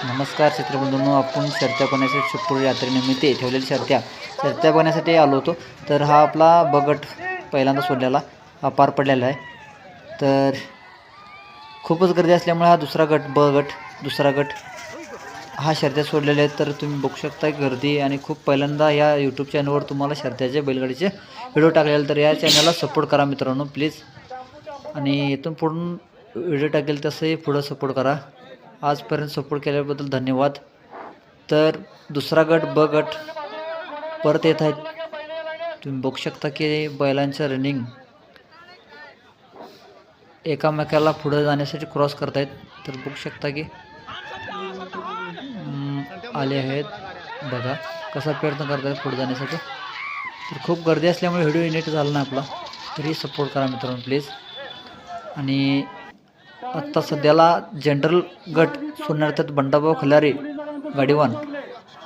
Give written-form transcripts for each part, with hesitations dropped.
नमस्कार चित्रबंधूंनो, आपण शर्त्या पाहण्यासाठी शिवपूर यात्रेनिमित्त ठेवलेल्या शर्त्या पाहण्यासाठी आलो होतो. तर हा आपला बगट पहिल्यांदा सोडलेला हा पार पडलेला आहे. तर खूपच गर्दी असल्यामुळे हा दुसरा गट हा शर्त्या सोडलेले आहेत. तर तुम्ही बघू शकता गर्दी आणि खूप पहिल्यांदा या यूट्यूब चॅनलवर तुम्हाला शर्त्याचे बैलगाडीचे व्हिडिओ टाकलेले. तर या चॅनलला सपोर्ट करा मित्रांनो प्लीज. आणि इथून पुढून व्हिडिओ टाकेल तसंही पुढं सपोर्ट करा. आजपर्यंत सपोर्ट केल्याबद्दल धन्यवाद. तर दुसरा गट ब गट परत येत आहेत. तुम्ही बघू शकता की बैलांचं रनिंग एकामेकाला पुढे जाण्यासाठी क्रॉस करतायत. तर बघू शकता की आले आहेत, बघा कसा प्रयत्न करतायत पुढे जाण्यासाठी. तर खूप गर्दी असल्यामुळे व्हिडिओ नीट झाला नाही आपला, तरी सपोर्ट करा मित्रांनो प्लीज. आणि आत्ता सध्याला जनरल गट सोडणार त्यात बंडाभाऊ खिलारी, गाडीवान,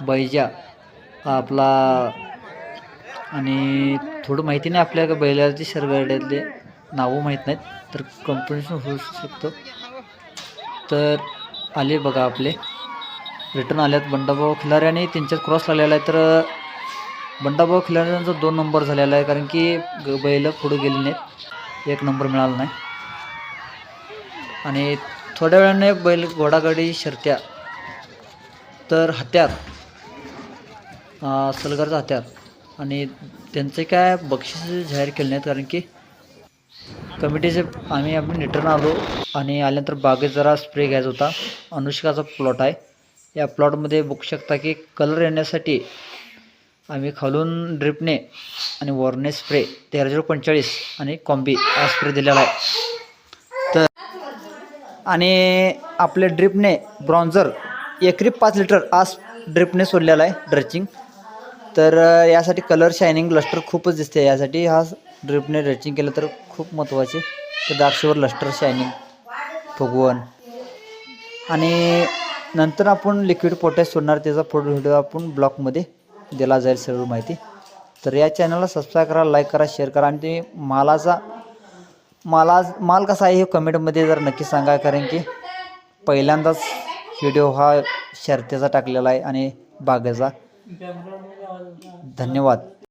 बैजा आपला. आणि थोडं माहिती नाही आपल्या बैलाची शर्यतीतले नावं माहीत नाहीत, तर कन्फ्युजन होऊ शकतं. तर आले बघा आपले रिटर्न आल्यात बंडाभाऊ खिलारी आणि त्यांच्यात क्रॉस लागलेला आहे. तर बंडाभाऊ खिलाऱ्यांचा 2 नंबर झालेला आहे, कारण की बैल पुढे गेले नाहीत, 1 नंबर मिळाला नाही. आणि थोड्या वेळाने बैल घोडागाडी शर्त्या, तर हत्यार सलगरचा हत्यार, आणि त्यांचे काय बक्षीस जाहीर केले नाहीत, कारण की कमिटीचे आपण रिटर्न आलो आणि आल्यानंतर बागेत जरा स्प्रे घ्यायचा होता. अनुष्काचा प्लॉट आहे. या प्लॉटमध्ये बघू शकता की कलर येण्यासाठी आम्ही खालून ड्रिपने आणि वरने स्प्रे 1345 आणि कॉम्बी हा स्प्रे दिलेला आहे. तर आणि आपल्या ड्रिपने ब्रॉन्झर एकरी 5 लिटर आज ड्रिपने सोडलेला आहे ड्रचिंग. तर यासाठी कलर शायनिंग लस्टर खूपच दिसते. यासाठी हा ड्रिपने ड्रचिंग केलं तर खूप महत्त्वाचे. तर द्राक्षावर लस्टर शायनिंग फुगवण. आणि नंतर आपण लिक्विड पोटॅश सोडणार, त्याचा फोटो व्हिडिओ आपण ब्लॉगमध्ये दिला जाईल सर्व माहिती. तर या चॅनलला सबस्क्राईब करा, लाईक करा, शेअर करा. आणि ते माल कसा आहे हे कमेंटमध्ये जर नक्की सांगा, कारण की पहिल्यांदाच व्हिडिओ हा शर्यतीचा टाकलेला आहे आणि बागेचा. धन्यवाद.